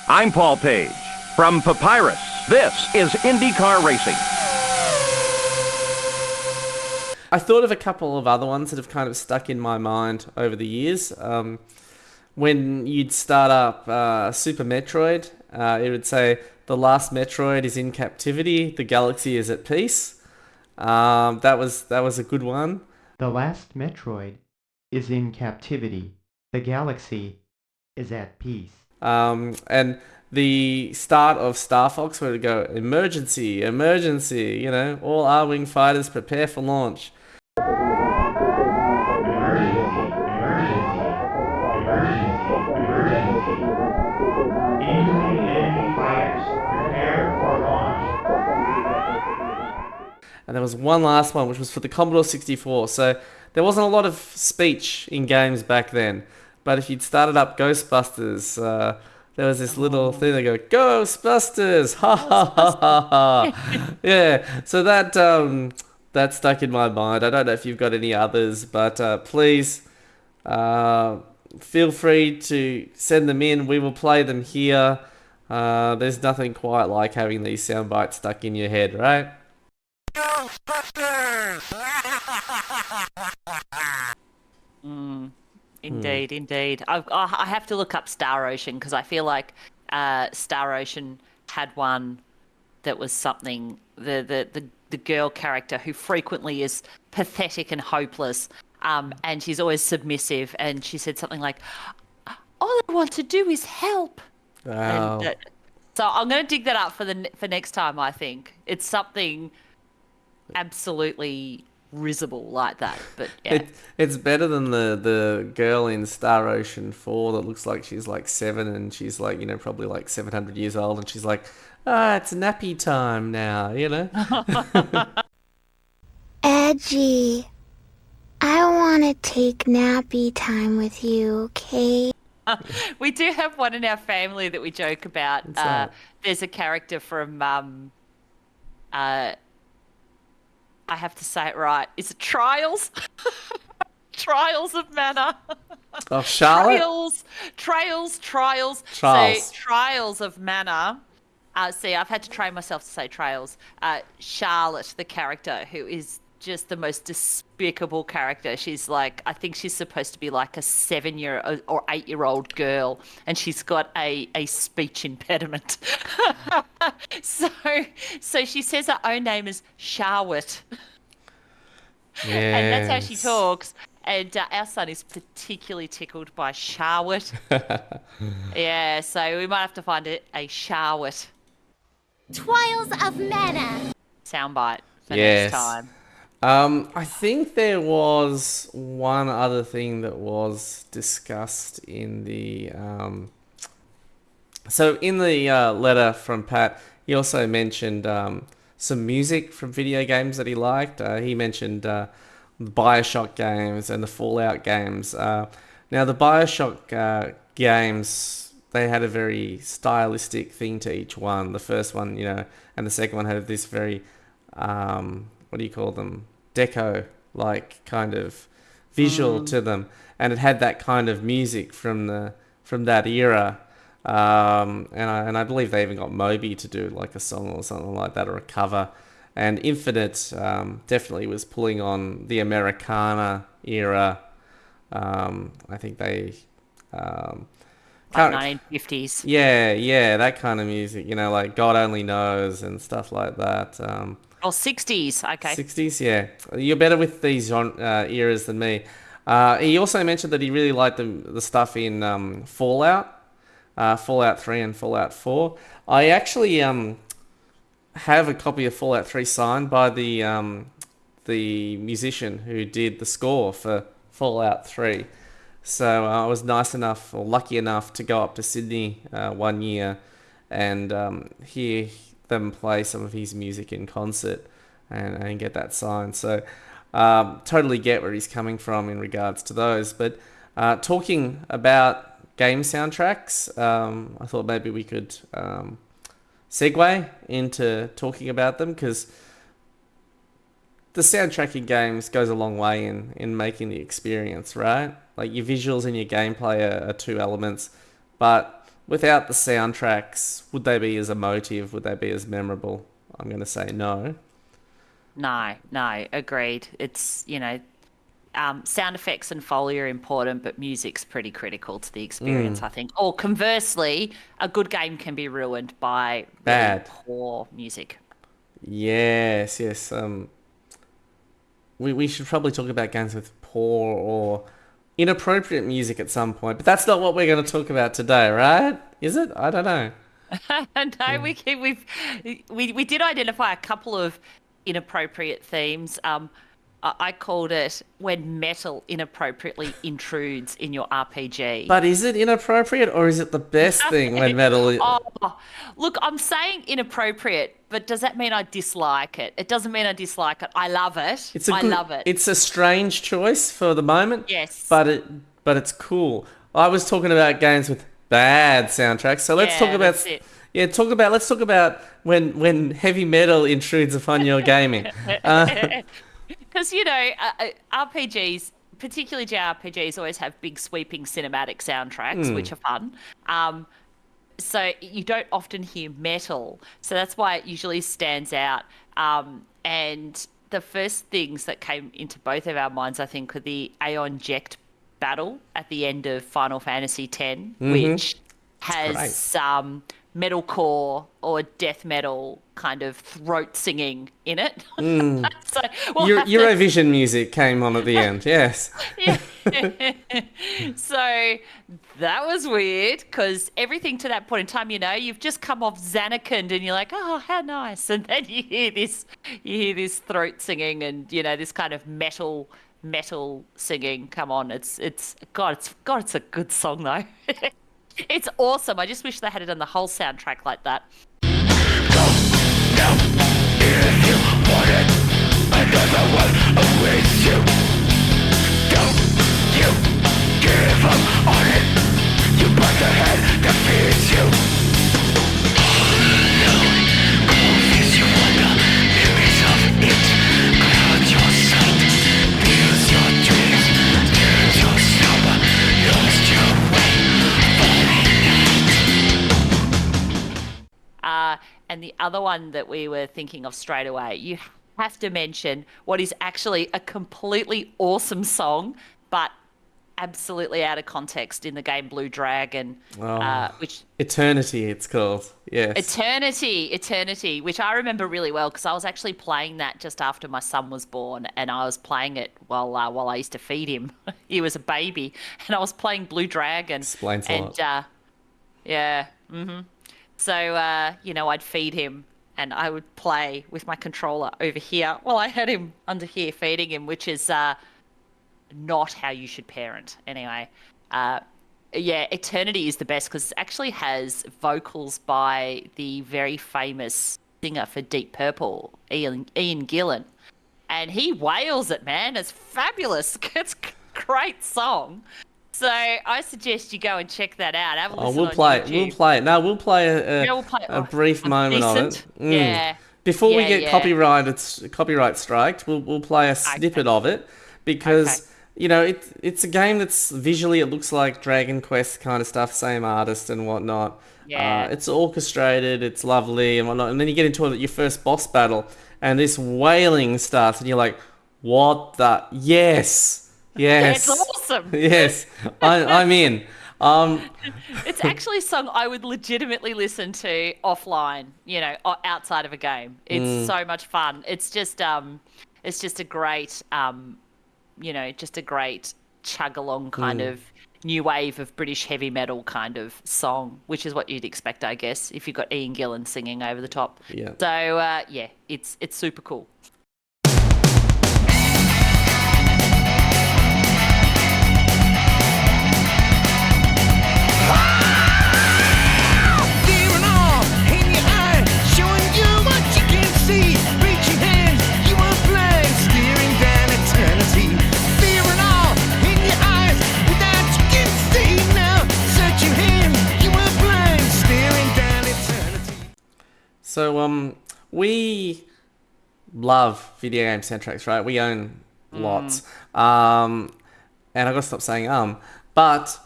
I'm Paul Page from Papyrus. This is IndyCar racing. I thought of a couple of other ones that have kind of stuck in my mind over the years. When you'd start up Super Metroid, it would say, the last Metroid is in captivity, the galaxy is at peace. That was a good one. The last Metroid is in captivity, the galaxy is at peace. And the start of Star Fox, where it would go, emergency, all R-Wing fighters prepare for launch. And there was one last one, which was for the Commodore 64. So there wasn't a lot of speech in games back then. But if you'd started up Ghostbusters, there was this little thing that go, Ghostbusters! Ha ha ha ha ha! Yeah, so that stuck in my mind. I don't know if you've got any others, but please feel free to send them in. We will play them here. There's nothing quite like having these sound bites stuck in your head, right? Ghostbusters! Indeed. I have to look up Star Ocean because I feel like Star Ocean had one that was something, the girl character who frequently is pathetic and hopeless, and she's always submissive, and she said something like, all I want to do is help. Wow. So I'm going to dig that up for next time, I think. It's something absolutely risible like that, but yeah. It's better than the girl in Star Ocean 4 that looks like she's like 7 and she's like, probably like 700 years old, and she's like, it's nappy time now, Edgy, I want to take nappy time with you, okay? We do have one in our family that we joke about. What's that? There's a character from I have to say it right. Is it Trials? Trials of Mana. Oh, Charlotte? Trials. Trials. So Trials of Mana. See, I've had to train myself to say Trials. Charlotte, the character, who is just the most despicable character. She's like, I think she's supposed to be like a 7-year or 8-year-old girl, and she's got a speech impediment. So she says her own name is Charlotte. And that's how she Yes. talks. And our son is particularly tickled by Charlotte. Yeah, so we might have to find a Charlotte Trials of Mana. soundbite for Yes. next time. I think there was one other thing that was discussed in the so in the letter from Pat, he also mentioned some music from video games that he liked. He mentioned the Bioshock games and the Fallout games. Now the Bioshock games, they had a very stylistic thing to each one. The first one, and the second one had this very what do you call them? Deco like kind of visual to them, and it had that kind of music from that era. And I believe they even got Moby to do like a song or something like that, or a cover. And Infinite definitely was pulling on the Americana era. I think they Like 1950s. yeah, that kind of music, like God Only Knows and stuff like that. Or 60s. Okay. 60s, yeah. You're better with these eras than me. He also mentioned that he really liked the stuff in Fallout. Fallout 3 and Fallout 4. I actually have a copy of Fallout 3 signed by the musician who did the score for Fallout 3. So I was nice enough or lucky enough to go up to Sydney one year and hear them play some of his music in concert and get that signed. So totally get where he's coming from in regards to those. But talking about game soundtracks, I thought maybe we could segue into talking about them, because the soundtrack in games goes a long way in making the experience, right? Like your visuals and your gameplay are two elements, but without the soundtracks, would they be as emotive? Would they be as memorable? I'm going to say no. No, agreed. It's, sound effects and Foley are important, but music's pretty critical to the experience, I think. Or conversely, a good game can be ruined by Bad. poor music. Yes. We should probably talk about games with poor or inappropriate music at some point, but that's not what we're going to talk about today, right? Is it? I don't know. No, we did identify a couple of inappropriate themes. I called it when metal inappropriately intrudes in your RPG. But is it inappropriate, or is it the best thing when metal... Oh, look, I'm saying inappropriate, but does that mean I dislike it? It doesn't mean I dislike it. I love it. I love it. It's a strange choice for the moment. Yes. But it's cool. I was talking about games with bad soundtracks, so let's talk about... that's it. Yeah, let's talk about when heavy metal intrudes upon your gaming. Because, RPGs, particularly JRPGs, always have big sweeping cinematic soundtracks, which are fun. So you don't often hear metal. So that's why it usually stands out. And the first things that came into both of our minds, I think, were the Aeon Ject battle at the end of Final Fantasy X, which has some metalcore or death metal kind of throat singing in it. So Eurovision music came on at the end, yes. So that was weird, because everything to that point in time, you've just come off Xanakand and you're like, oh, how nice. And then you hear this throat singing and, this kind of metal singing. Come on, it's a good song though. It's awesome. I just wish they had it on the whole soundtrack like that. Don't you give up on it. You and the other one that we were thinking of straight away, you have to mention what is actually a completely awesome song, but absolutely out of context in the game Blue Dragon, which Eternity, it's called. Yes. Eternity, which I remember really well because I was actually playing that just after my son was born, and I was playing it while I used to feed him. He was a baby, and I was playing Blue Dragon. Explains a and lot. yeah, so I'd feed him, and I would play with my controller over here while I had him under here feeding him, which is not how you should parent. Anyway, yeah, Eternity is the best because it actually has vocals by the very famous singer for Deep Purple, Ian Gillan. And he wails it, man. It's fabulous. It's a great song. So I suggest you go and check that out. Have a Oh, listen we'll on play it. YouTube. We'll play it. No, we'll play Yeah, we'll play a brief a moment of decent. it. Mm. Yeah. Before we Yeah, get yeah. copyright striked, we'll play a snippet of it because it's a game that's visually, it looks like Dragon Quest kind of stuff, same artist and whatnot. Yeah. It's orchestrated, it's lovely and whatnot, and then you get into your first boss battle and this wailing starts and you're like, what the? Yes, yes, It's awesome. yes, I'm in. It's actually a song I would legitimately listen to offline, outside of a game. It's so much fun. It's just a great, just a great chug along kind of new wave of British heavy metal kind of song, which is what you'd expect, I guess, if you've got Ian Gillan singing over the top. Yeah. So it's super cool. Staring all in your eye, showing you what you can see. Reaching hands, you are blind, staring down eternity. Staring all in your eyes, without you can see now. Searching hands, you are blind, staring down eternity. So we love video game soundtracks, right? We own lots. And I gotta stop saying but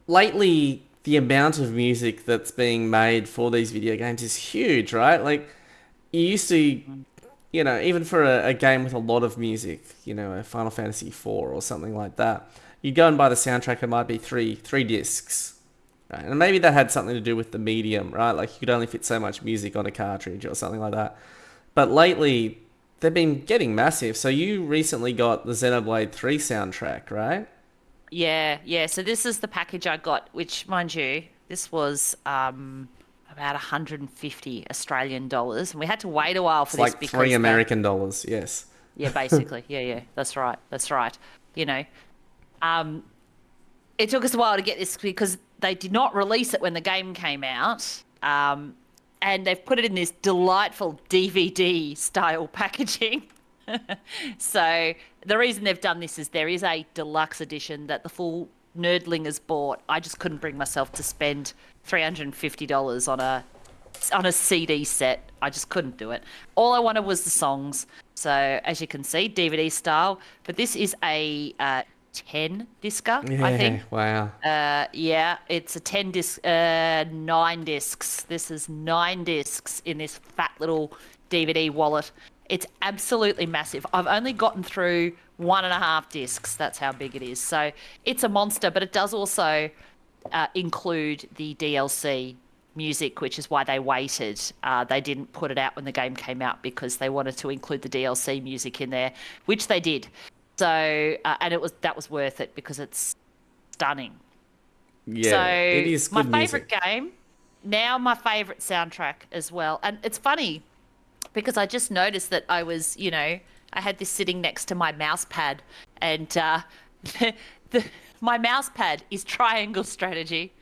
lately the amount of music that's being made for these video games is huge, right? Like you used to, even for a game with a lot of music, a Final Fantasy IV or something like that, you go and buy the soundtrack, it might be three discs. Right? And maybe that had something to do with the medium, right? Like you could only fit so much music on a cartridge or something like that. But lately, they've been getting massive. So you recently got the Xenoblade 3 soundtrack, right? Yeah. So this is the package I got, which, mind you, this was about 150 Australian dollars, and we had to wait a while for It's this like because $3 American dollars, yes. Yeah, basically. Yeah. That's right. It took us a while to get this because they did not release it when the game came out. And they've put it in this delightful DVD style packaging. So the reason they've done this is there is a deluxe edition that the full nerdlingers bought. I just couldn't bring myself to spend $350 on a CD set. I just couldn't do it. All I wanted was the songs. So as you can see, DVD style. But this is a 10 discer, I think. Wow. Yeah, it's a 10 disc, 9 discs. This is 9 discs in this fat little DVD wallet. It's absolutely massive. I've only gotten through 1.5 discs. That's how big it is. So it's a monster, but it does also include the DLC music, which is why they waited. They didn't put it out when the game came out because they wanted to include the DLC music in there, which they did. So, and that was worth it because it's stunning. Yeah, So it is good my music. favorite game, now my favorite soundtrack as well. And it's funny because I just noticed that I was, I had this sitting next to my mouse pad, and my mouse pad is Triangle Strategy.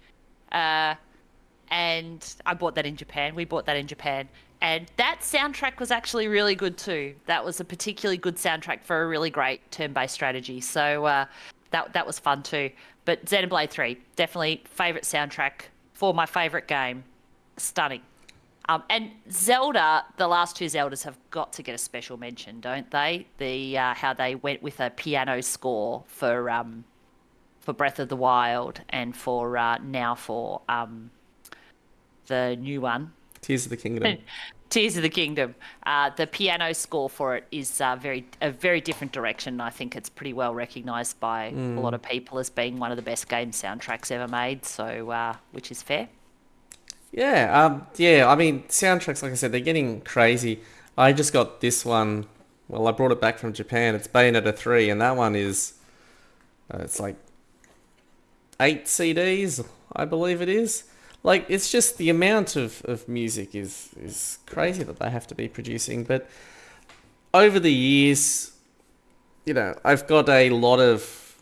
And I bought that in Japan. We bought that in Japan. And that soundtrack was actually really good too. That was a particularly good soundtrack for a really great turn-based strategy. So that was fun too. But Xenoblade 3, definitely favourite soundtrack for my favourite game. Stunning. And Zelda, the last 2 Zeldas have got to get a special mention, don't they? The how they went with a piano score for Breath of the Wild and for the new one, Tears of the Kingdom. Tears of the Kingdom. The piano score for it is a very different direction. I think it's pretty well recognised by a lot of people as being one of the best game soundtracks ever made. So, which is fair. Yeah, I mean, soundtracks, like I said, they're getting crazy. I just got this one. Well, I brought it back from Japan. It's Bayonetta 3, and that one is, it's like 8 CDs, I believe it is. Like, it's just the amount of music is crazy that they have to be producing. But over the years, I've got a lot of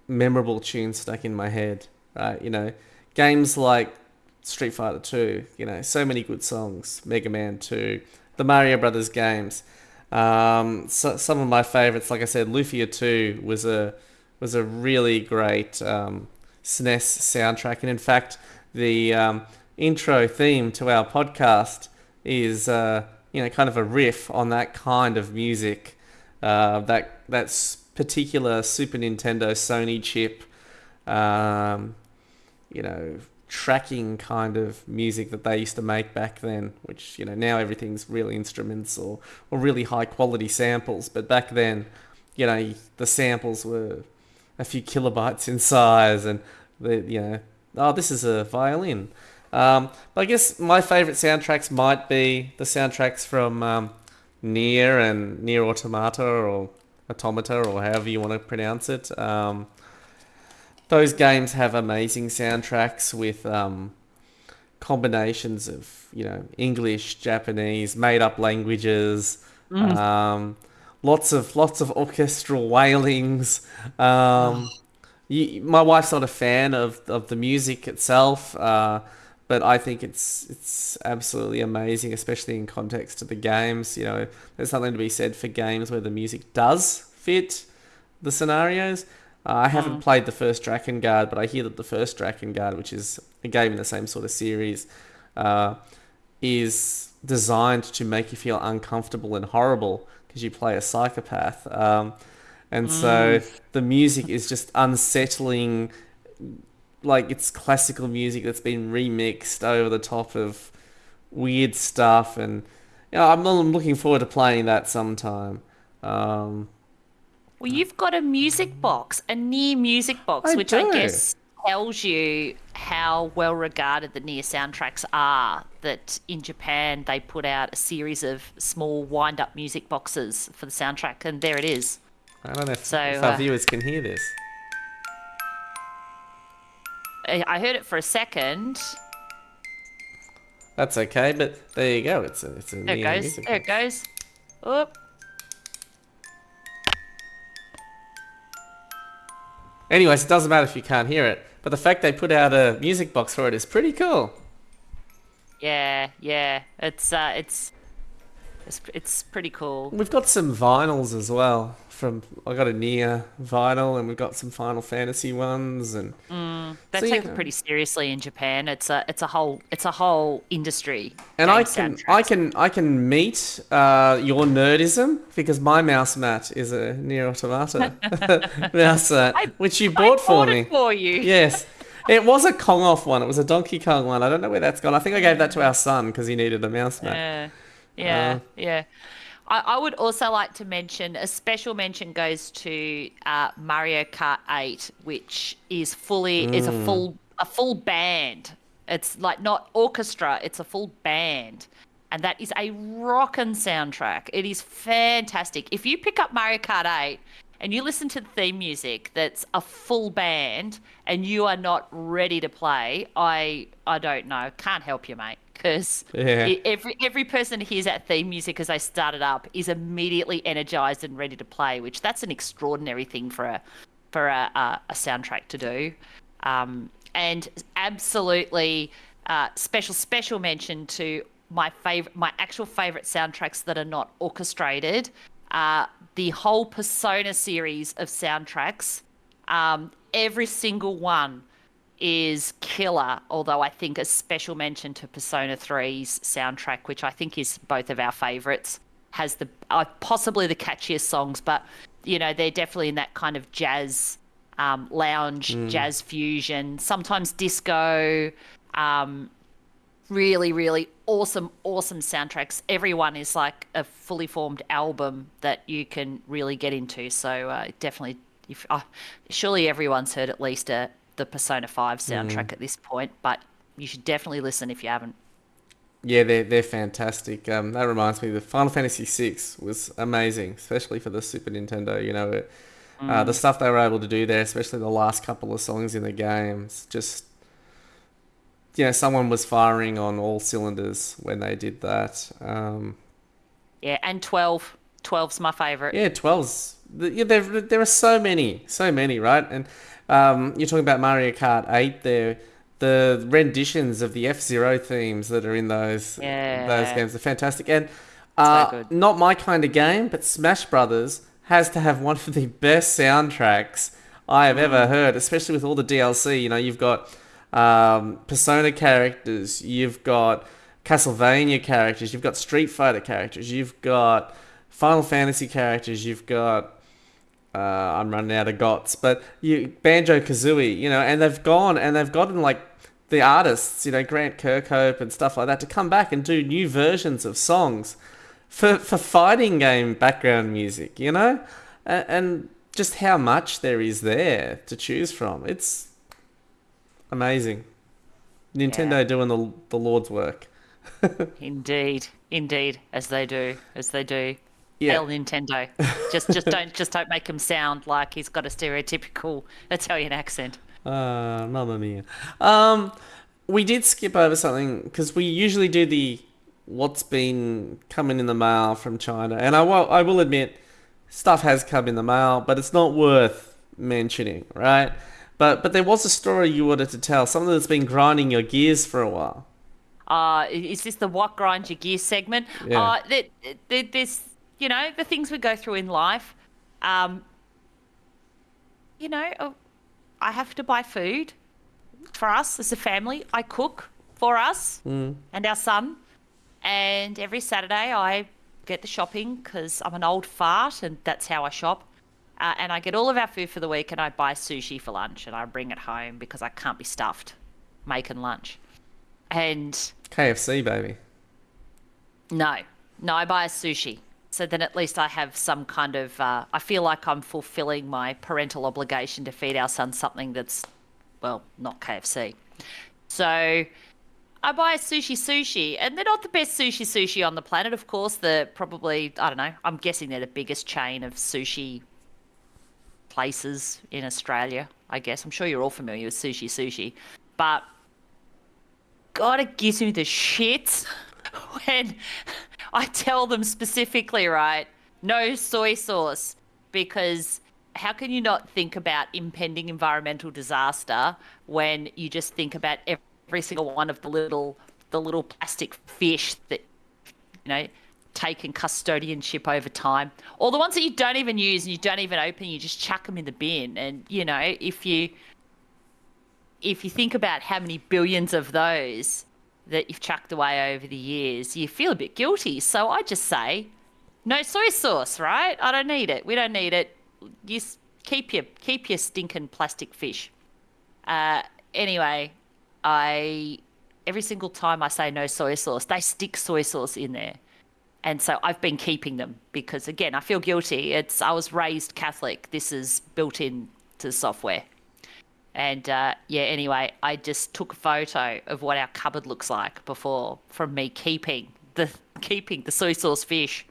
memorable tunes stuck in my head, right? Games like Street Fighter 2, so many good songs, Mega Man 2, the Mario Brothers games. Some of my favorites, like I said, Lufia 2 was a really great SNES soundtrack, and in fact, the intro theme to our podcast is kind of a riff on that kind of music, that particular Super Nintendo Sony chip, tracking kind of music that they used to make back then, which, now everything's real instruments or really high quality samples. But back then, the samples were a few kilobytes in size, and this is a violin. But I guess my favorite soundtracks might be the soundtracks from Nier and Nier Automata or Automata, or however you want to pronounce it. Those games have amazing soundtracks with combinations of, English, Japanese, made-up languages, lots of orchestral wailings. My wife's not a fan of the music itself, but I think it's absolutely amazing, especially in context to the games. There's something to be said for games where the music does fit the scenarios. I haven't played the first Drakengard, but I hear that the first Drakengard, which is a game in the same sort of series, is designed to make you feel uncomfortable and horrible because you play a psychopath. And so the music is just unsettling, like it's classical music that's been remixed over the top of weird stuff. And I'm looking forward to playing that sometime. Well, you've got a music box, a Nier music box, which I guess tells you how well regarded the Nier soundtracks are. That in Japan they put out a series of small wind-up music boxes for the soundtrack, and there it is. I don't know if our viewers can hear this. I heard it for a second. That's okay, but there you go. It's a There it Nier goes. music There it goes. Oop. Anyways, it doesn't matter if you can't hear it, but the fact they put out a music box for it is pretty cool. Yeah. It's pretty cool. We've got some vinyls as well. I got a Nier vinyl, and we've got some Final Fantasy ones, and They take it pretty seriously in Japan. It's a whole industry. And game I soundtracks. can meet your nerdism because my mouse mat is a Nier Automata mouse mat, which you bought for me. It for you. Yes. It was a Kong off one. It was a Donkey Kong one. I don't know where that's gone. I think I gave that to our son because he needed a mouse mat. Yeah. I would also like to mention a special mention goes to Mario Kart 8, which is a full band. It's like not orchestra, it's a full band. And that is a rockin' soundtrack. It is fantastic. If you pick up Mario Kart 8 and you listen to the theme music that's a full band and you are not ready to play, I don't know. Can't help you, mate. Because every person who hears that theme music as they start it up is immediately energized and ready to play, which that's an extraordinary thing for a soundtrack to do. And absolutely special mention to my actual favorite soundtracks that are not orchestrated. The whole Persona series of soundtracks, every single one is killer, although I think a special mention to Persona 3's soundtrack, which I think is both of our favourites, has possibly the catchiest songs, but they're definitely in that kind of jazz, lounge, jazz fusion, sometimes disco, Really, really awesome, awesome soundtracks. Everyone is like a fully formed album that you can really get into. So definitely, if surely everyone's heard at least the Persona 5 soundtrack at this point, but you should definitely listen if you haven't. Yeah, they're fantastic. That reminds me, the Final Fantasy VI was amazing, especially for the Super Nintendo. The stuff they were able to do there, especially the last couple of songs in the games, just someone was firing on all cylinders when they did that. Yeah, and 12. 12's my favorite. Yeah, 12's. There are so many, right? And you're talking about Mario Kart 8 there. The renditions of the F-Zero themes that are in those Yeah. games are fantastic. And So good. not my kind of game, but Smash Brothers has to have one of the best soundtracks I have ever heard, especially with all the DLC. You've got Persona characters, you've got Castlevania characters, you've got Street Fighter characters, you've got Final Fantasy characters, you've got I'm running out of gots, but Banjo Kazooie, and they've gotten like the artists, Grant Kirkhope and stuff like that, to come back and do new versions of songs for fighting game background music, and just how much there is there to choose from. It's amazing. Nintendo Yeah. doing the Lord's work. Indeed, indeed, as they do, Yeah. El Nintendo. Just don't make him sound like he's got a stereotypical Italian accent. Mamma mia. We did skip over something because we usually do the what's been coming in the mail from China, and I will admit stuff has come in the mail, but it's not worth mentioning, right? But there was a story you wanted to tell, something that's been grinding your gears for a while. Is this the what grinds your gears segment? Yeah. There's, the things we go through in life. I have to buy food for us as a family. I cook for us and our son. And every Saturday I get the shopping because I'm an old fart and that's how I shop. And I get all of our food for the week and I buy sushi for lunch and I bring it home because I can't be stuffed making lunch. And KFC, baby. no, I buy a sushi. So then at least I have some kind of, I feel like I'm fulfilling my parental obligation to feed our son something that's, well, not KFC. So I buy a sushi, and they're not the best sushi on the planet, of course. They're probably, I don't know, I'm guessing they're the biggest chain of sushi places in Australia, I guess. I'm sure you're all familiar with sushi. But God, it gives me the shits when I tell them specifically, right, no soy sauce, because how can you not think about impending environmental disaster when you just think about every single one of the little plastic fish that, taken custodianship over time, or the ones that you don't even use and you don't even open, you just chuck them in the bin. And if you think about how many billions of those that you've chucked away over the years, you feel a bit guilty. So I just say, no soy sauce, right? I don't need it. We don't need it. You keep your stinking plastic fish. Anyway, every single time I say no soy sauce, they stick soy sauce in there. And so I've been keeping them because, again, I feel guilty. I was raised Catholic. This is built into the software. And anyway, I just took a photo of what our cupboard looks like from me keeping the soy sauce fish.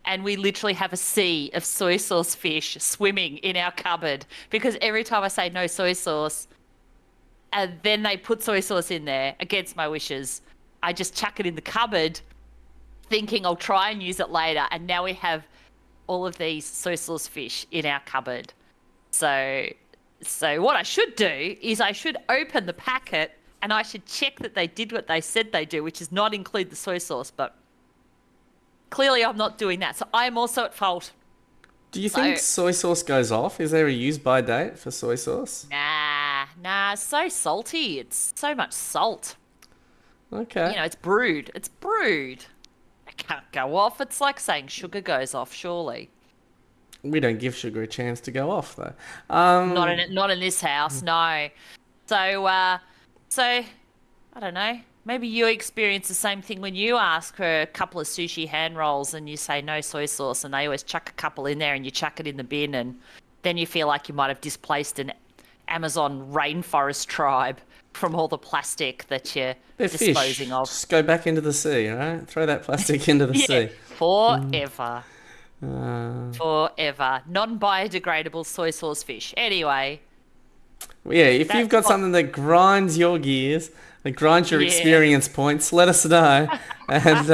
And we literally have a sea of soy sauce fish swimming in our cupboard because every time I say no soy sauce, and then they put soy sauce in there against my wishes, I just chuck it in the cupboard thinking I'll try and use it later. And now we have all of these soy sauce fish in our cupboard. So what I should do is I should open the packet and I should check that they did what they said they do, which is not include the soy sauce. But clearly I'm not doing that. So I am also at fault. Do you think soy sauce goes off? Is there a use-by date for soy sauce? Nah, it's so salty. It's so much salt. Okay. It's brewed. It can't go off. It's like saying sugar goes off, surely. We don't give sugar a chance to go off, though. Not in this house, no. So I don't know. maybe you experience the same thing when you ask for a couple of sushi hand rolls and you say no soy sauce, and they always chuck a couple in there and you chuck it in the bin, and then you feel like you might have displaced an Amazon rainforest tribe from all the plastic that you're They're disposing fish. of. Just go back into the sea, right? Throw that plastic into the Yeah, sea. forever. Uh, Forever. Non-biodegradable soy sauce fish. Anyway, yeah, if you've That's got what- something that grinds your gears, that grinds your Yeah. experience points, let us know, and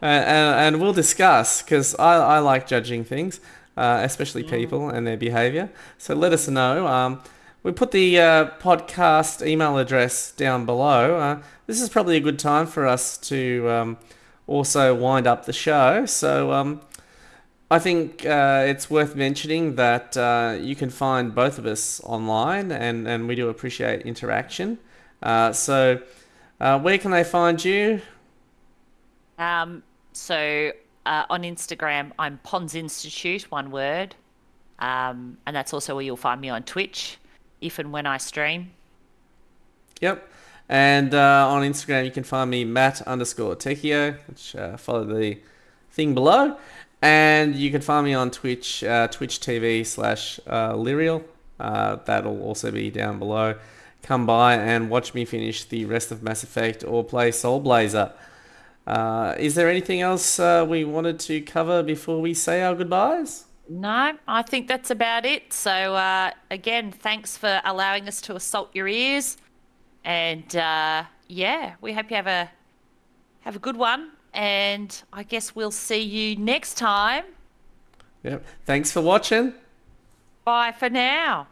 and we'll discuss, because I like judging things, especially people and their behaviour. So let us know. We put the podcast email address down below. This is probably a good time for us to also wind up the show. So I think it's worth mentioning that you can find both of us online, and we do appreciate interaction. So where can they find you? So on Instagram, I'm Pons Institute, one word. And that's also where you'll find me on Twitch, if and when I stream. Yep. And on Instagram, you can find me Matt_Techio, which follow the thing below. And you can find me on Twitch, Twitch TV/Lyrial. That'll also be down below. Come by and watch me finish the rest of Mass Effect or play Soul Blazer. Is there anything else we wanted to cover before we say our goodbyes? No, I think that's about it. So again, thanks for allowing us to assault your ears. And yeah, we hope you have a good one. And I guess we'll see you next time. Yep. Thanks for watching. Bye for now.